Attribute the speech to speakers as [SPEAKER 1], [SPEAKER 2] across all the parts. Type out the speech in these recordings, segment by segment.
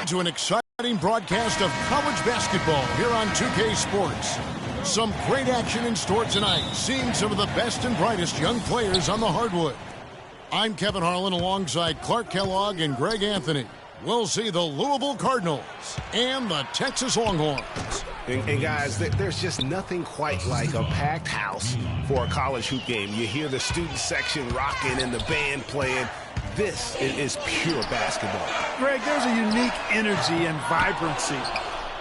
[SPEAKER 1] to an exciting broadcast of college basketball here on 2K Sports. Some great action in store tonight, seeing some of the best and brightest young players on the hardwood. I'm Kevin Harlan alongside Clark Kellogg and Greg Anthony. We'll see the Louisville Cardinals and the Texas Longhorns.
[SPEAKER 2] And guys, there's just nothing quite like a packed house for a college hoop game. You hear the student section rocking and the band playing. This is pure basketball.
[SPEAKER 3] Greg, there's a unique energy and vibrancy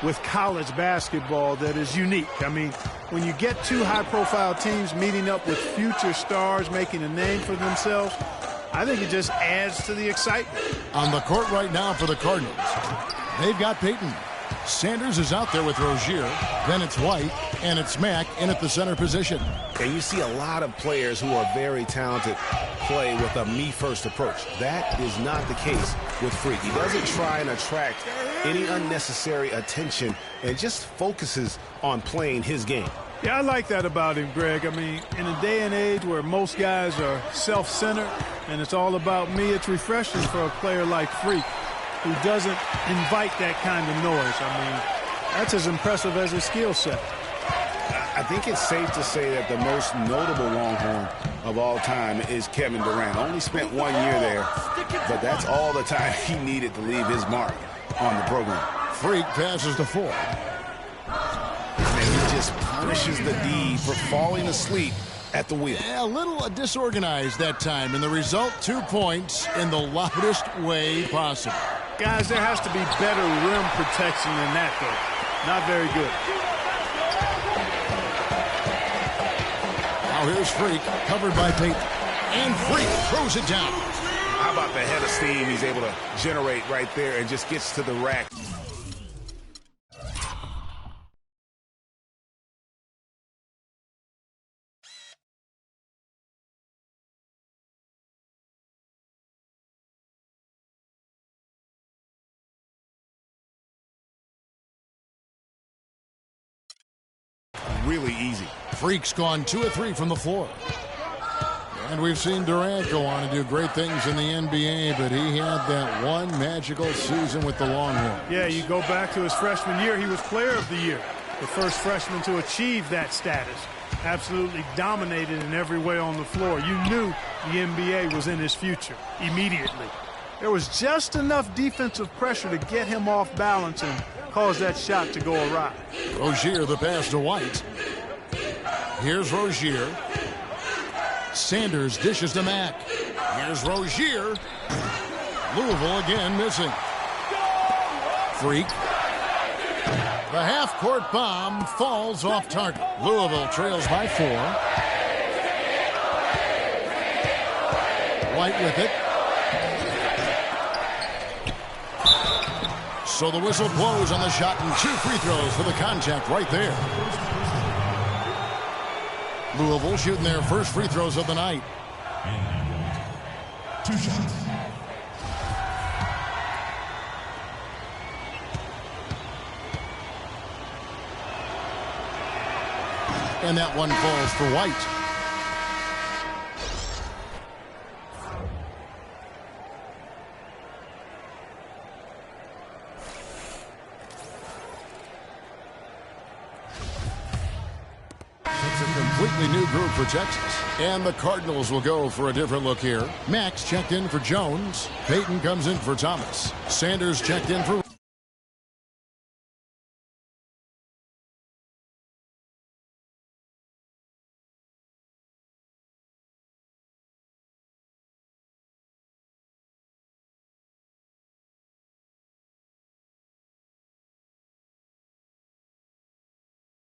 [SPEAKER 3] with college basketball that is unique. I mean, when you get two high-profile teams meeting up with future stars making a name for themselves, I think it just adds to the excitement.
[SPEAKER 1] On the court right now for the Cardinals, they've got Payton. Sanders is out there with Rozier. Then it's White, and it's Mack in at the center position.
[SPEAKER 2] And you see a lot of players who are very talented play with a me-first approach. That is not the case with Freak. He doesn't try and attract any unnecessary attention and just focuses on playing his game.
[SPEAKER 3] Yeah, I like that about him, Greg. I mean, in a day and age where most guys are self-centered and it's all about me, it's refreshing for a player like Freak who doesn't invite that kind of noise. I mean, that's as impressive as his skill set.
[SPEAKER 2] I think it's safe to say that the most notable Longhorn of all time is Kevin Durant. Only spent 1 year there, but that's all the time he needed to leave his mark on the program.
[SPEAKER 1] Freak passes to Ford.
[SPEAKER 2] And he just punishes the D for falling asleep at the wheel.
[SPEAKER 1] A little disorganized that time, and the result, 2 points in the loudest way possible.
[SPEAKER 3] Guys, there has to be better rim protection than that, though. Not very good.
[SPEAKER 1] Now here's Freak, covered by Payton. And Freak throws it down.
[SPEAKER 2] How about the head of steam he's able to generate right there and just gets to the rack. Really easy.
[SPEAKER 1] Freak's gone 2 of 3 from the floor. And we've seen Durant go on and do great things in the NBA, but he had that one magical season with the Longhorns.
[SPEAKER 3] Yeah, you go back to his freshman year, he was player of the year. The first freshman to achieve that status. Absolutely dominated in every way on the floor. You knew the NBA was in his future immediately. There was just enough defensive pressure to get him off balance and cause that shot to go awry.
[SPEAKER 1] Rozier, the pass to White. Here's Rozier. Sanders dishes to Mack. Here's Rozier. Louisville again missing. Freak. The half-court bomb falls off target. Louisville trails by 4. White with it. So the whistle blows on the shot and 2 free throws for the contact right there. Louisville shooting their first free throws of the night.
[SPEAKER 4] 2 shots.
[SPEAKER 1] And that one falls for White. Completely new group for Texas. And the Cardinals will go for a different look here. Max checked in for Jones. Payton comes in for Thomas. Sanders checked in for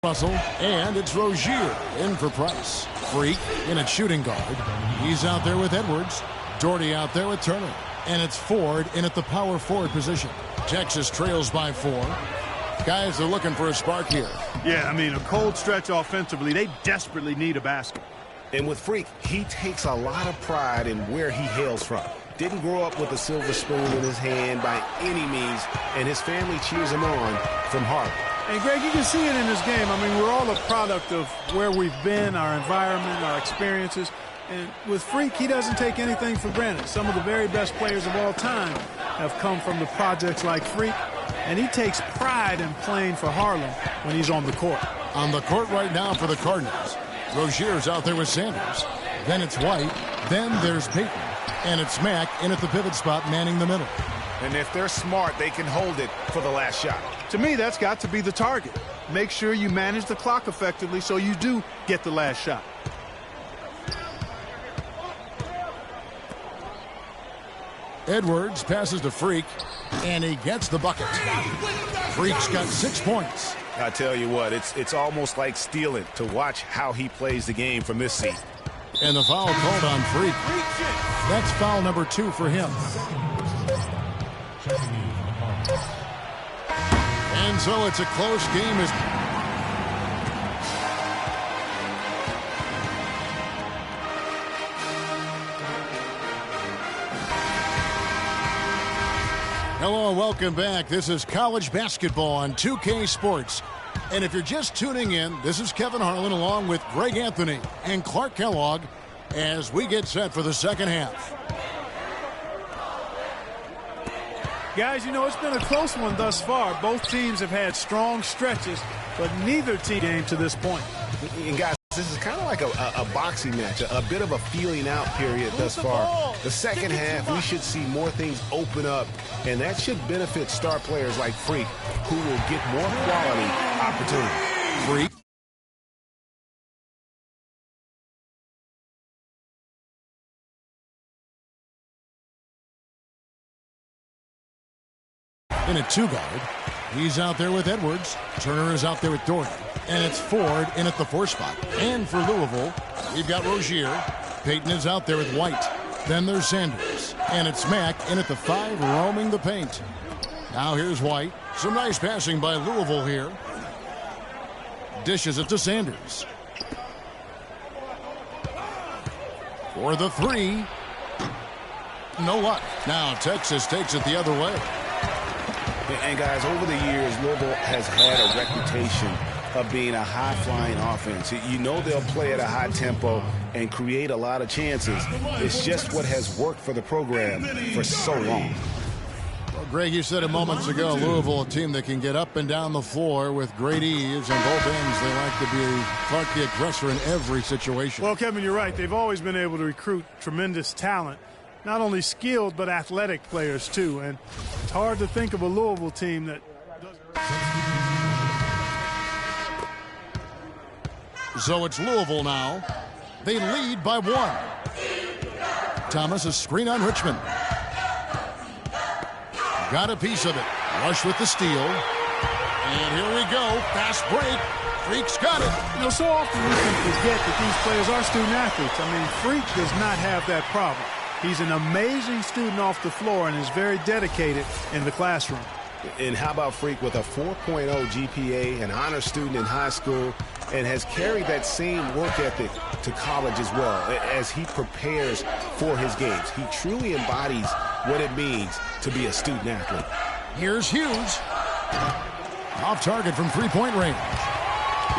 [SPEAKER 1] Russell, and it's Rozier in for Price. Freak in at shooting guard. He's out there with Edwards. Doherty out there with Turner. And it's Ford in at the power forward position. Texas trails by 4. Guys are looking for a spark here.
[SPEAKER 3] Yeah, I mean, a cold stretch offensively. They desperately need a basket.
[SPEAKER 2] And with Freak, he takes a lot of pride in where he hails from. Didn't grow up with a silver spoon in his hand by any means, and his family cheers him on from Harvard.
[SPEAKER 3] And, Greg, you can see it in this game. I mean, we're all a product of where we've been, our environment, our experiences. And with Freak, he doesn't take anything for granted. Some of the very best players of all time have come from the projects like Freak, and he takes pride in playing for Harlem when he's on the court.
[SPEAKER 1] On the court right now for the Cardinals, Rozier's out there with Sanders. Then it's White. Then there's Payton. And it's Mack in at the pivot spot, manning the middle.
[SPEAKER 2] And if they're smart, they can hold it for the last shot.
[SPEAKER 3] To me, that's got to be the target. Make sure you manage the clock effectively so you do get the last shot.
[SPEAKER 1] Edwards passes to Freak, and he gets the bucket. Freak's got 6 points.
[SPEAKER 2] I tell you what, it's almost like stealing to watch how he plays the game from this seat.
[SPEAKER 1] And the foul called on Freak. That's foul number 2 for him. And so it's a close game as hello and welcome back. This is college basketball on 2K Sports. And if you're just tuning in, this is Kevin Harlan along with Greg Anthony and Clark Kellogg as we get set for the second half.
[SPEAKER 3] Guys, you know, it's been a close one thus far. Both teams have had strong stretches, but neither team came to this point.
[SPEAKER 2] And guys, this is kind of like a boxing match, a bit of a feeling out period thus far. The second half, we should see more things open up, and that should benefit star players like Freak, who will get more quality opportunity.
[SPEAKER 1] Freak. In a 2-guard. He's out there with Edwards. Turner is out there with Doherty. And it's Ford in at the 4 spot. And for Louisville, we've got Rozier. Payton is out there with White. Then there's Sanders. And it's Mack in at the 5, roaming the paint. Now here's White. Some nice passing by Louisville here. Dishes it to Sanders. For the 3. No luck. Now Texas takes it the other way.
[SPEAKER 2] And guys, over the years, Louisville has had a reputation of being a high-flying offense. You know they'll play at a high tempo and create a lot of chances. It's just what has worked for the program for so long.
[SPEAKER 1] Well, Greg, you said it moments ago, Louisville, a team that can get up and down the floor with great ease. On both ends, they like to be Clark the aggressor in every situation.
[SPEAKER 3] Well, Kevin, you're right. They've always been able to recruit tremendous talent. Not only skilled, but athletic players, too. And it's hard to think of a Louisville team that doesn't.
[SPEAKER 1] So it's Louisville now. They lead by 1. Thomas, a screen on Richmond. Got a piece of it. Rush with the steal. And here we go. Fast break. Freak's got it.
[SPEAKER 3] You know, so often we can forget that these players are student athletes. I mean, Freak does not have that problem. He's an amazing student off the floor and is very dedicated in the classroom.
[SPEAKER 2] And how about Freak with a 4.0 GPA, an honor student in high school, and has carried that same work ethic to college as well as he prepares for his games. He truly embodies what it means to be a student athlete.
[SPEAKER 1] Here's Hughes. Off target from 3-point range.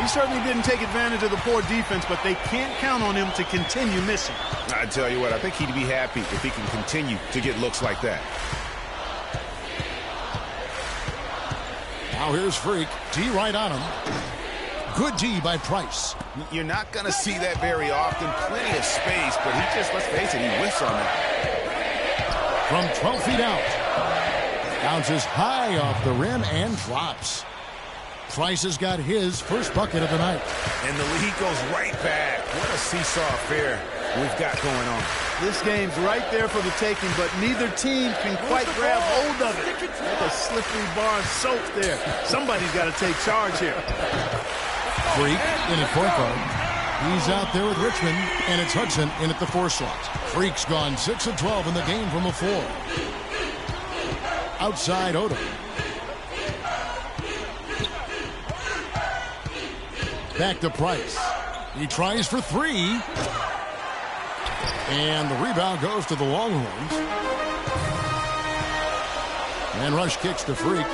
[SPEAKER 3] He certainly didn't take advantage of the poor defense, but they can't count on him to continue missing.
[SPEAKER 2] I tell you what, I think he'd be happy if he can continue to get looks like that.
[SPEAKER 1] Now here's Freak. D right on him. Good D by Price.
[SPEAKER 2] You're not going to see that very often. Plenty of space, but he just, let's face it, he whiffs on that.
[SPEAKER 1] From 12 feet out. Bounces high off the rim and drops. Price has got his first bucket of the night.
[SPEAKER 2] And the lead goes right back. What a seesaw affair we've got going on.
[SPEAKER 3] This game's right there for the taking, but neither team can quite grab hold of it. Like a slippery bar of soap there. Somebody's got to take charge here.
[SPEAKER 1] Freak in at point guard. He's out there with Richmond, and it's Hudson in at the 4 slot. Freak's gone 6 of 12 in the game from a 4. Outside Odom. Back to Price. He tries for 3. And the rebound goes to the Longhorns. And Rush kicks to Freak.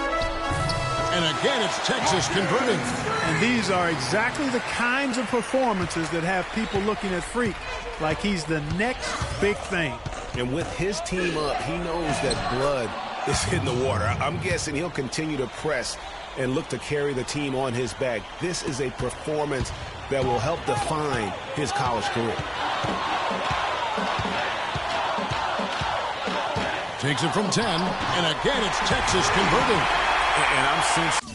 [SPEAKER 1] And again, it's Texas converting.
[SPEAKER 3] And these are exactly the kinds of performances that have people looking at Freak like he's the next big thing.
[SPEAKER 2] And with his team up, he knows that blood is in the water. I'm guessing he'll continue to press and look to carry the team on his back. This is a performance that will help define his college career.
[SPEAKER 1] Takes it from 10, and again it's Texas converting.
[SPEAKER 2] And I'm sensing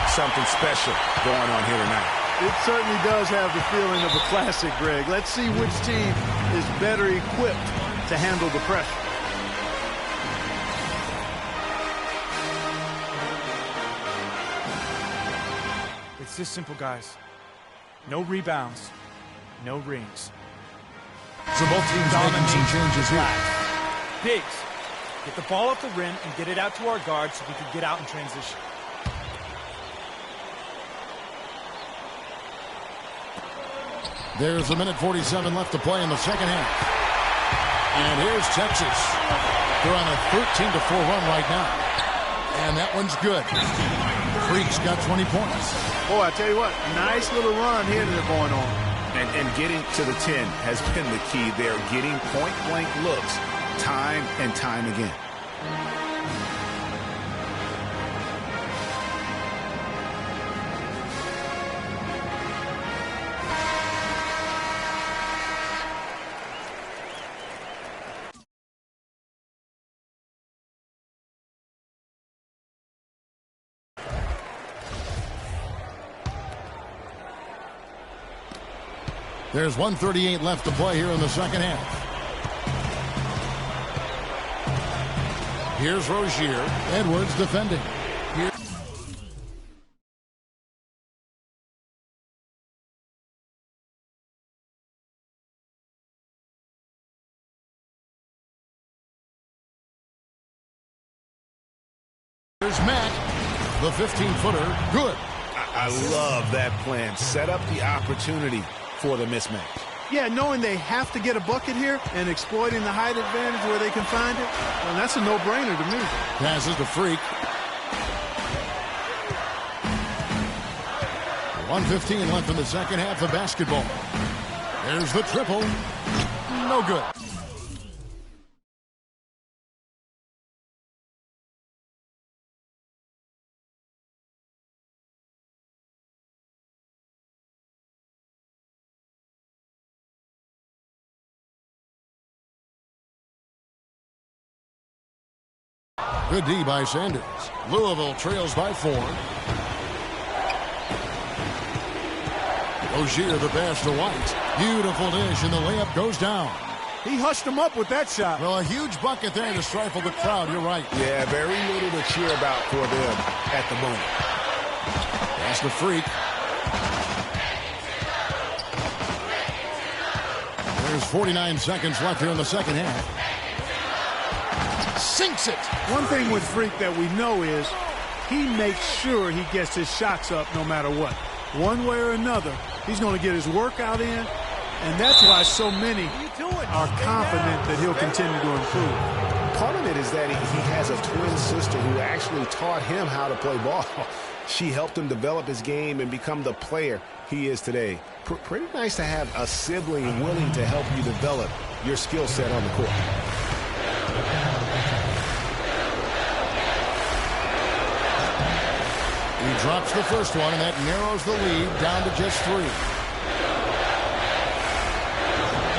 [SPEAKER 2] something special going on here tonight.
[SPEAKER 3] It certainly does have the feeling of a classic, Greg. Let's see which team is better equipped to handle the pressure.
[SPEAKER 4] It's this simple, guys. No rebounds, no rings.
[SPEAKER 1] So both teams making some changes here.
[SPEAKER 4] Biggs, get the ball off the rim and get it out to our guard so we can get out in transition.
[SPEAKER 1] There's a minute 47 left to play in the second half. And here's Texas. They're on a 13-4 run right now. And that one's good. Freak's got 20 points.
[SPEAKER 3] Boy, I tell you what, nice little run here that they're going on.
[SPEAKER 2] And getting to the 10 has been the key there. Getting point-blank looks time and time again.
[SPEAKER 1] There's 1:38 left to play here in the second half. Here's Rozier. Edwards defending. Here's Mack. The 15-footer. Good.
[SPEAKER 2] I love that plan. Set up the opportunity for the mismatch.
[SPEAKER 3] Yeah, knowing they have to get a bucket here and exploiting the height advantage where they can find it, well, that's a no-brainer to me.
[SPEAKER 1] Passes to Freak. 1:15 left in the second half of basketball. There's the triple. No good. Good D by Sanders. Louisville trails by 4. Rozier the pass to White. Beautiful dish, and the layup goes down.
[SPEAKER 3] He hushed him up with that shot.
[SPEAKER 1] Well, a huge bucket there to stifle the crowd. You're right.
[SPEAKER 2] Yeah, very little to cheer about for them at the moment.
[SPEAKER 1] Pass to Freak. There's 49 seconds left here in the second half. Sinks it.
[SPEAKER 3] One thing with Freak that we know is he makes sure he gets his shots up no matter what. One way or another, he's going to get his workout in, and that's why so many are confident that he'll continue to improve.
[SPEAKER 2] Part of it is that he has a twin sister who actually taught him how to play ball. She helped him develop his game and become the player he is today. Pretty nice to have a sibling willing to help you develop your skill set on the court.
[SPEAKER 1] He drops the first one, and that narrows the lead down to just 3.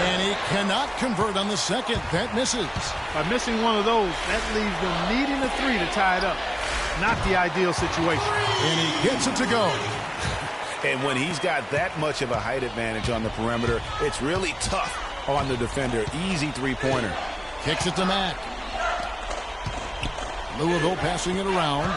[SPEAKER 1] And he cannot convert on the second. That misses.
[SPEAKER 3] By missing one of those, that leaves them needing a 3 to tie it up. Not the ideal situation.
[SPEAKER 1] And he gets it to go.
[SPEAKER 2] And when he's got that much of a height advantage on the perimeter, it's really tough on the defender. Easy three-pointer.
[SPEAKER 1] Kicks it to Mack. Louisville passing it around.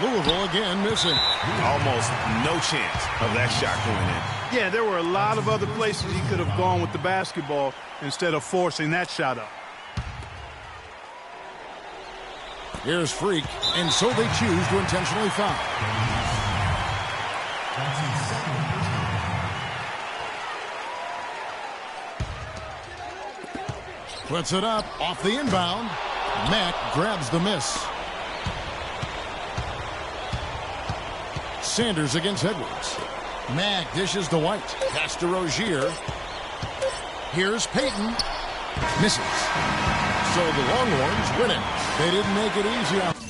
[SPEAKER 1] Louisville again missing.
[SPEAKER 2] Almost no chance of that shot going in.
[SPEAKER 3] Yeah, there were a lot of other places he could have gone with the basketball instead of forcing that shot up.
[SPEAKER 1] Here's Freak, and so they choose to intentionally foul. Puts it up off the inbound. Mack grabs the miss. Sanders against Edwards. Mack dishes to White. Pass to Rozier. Here's Payton. Misses. So the Longhorns win it. They didn't make it easy.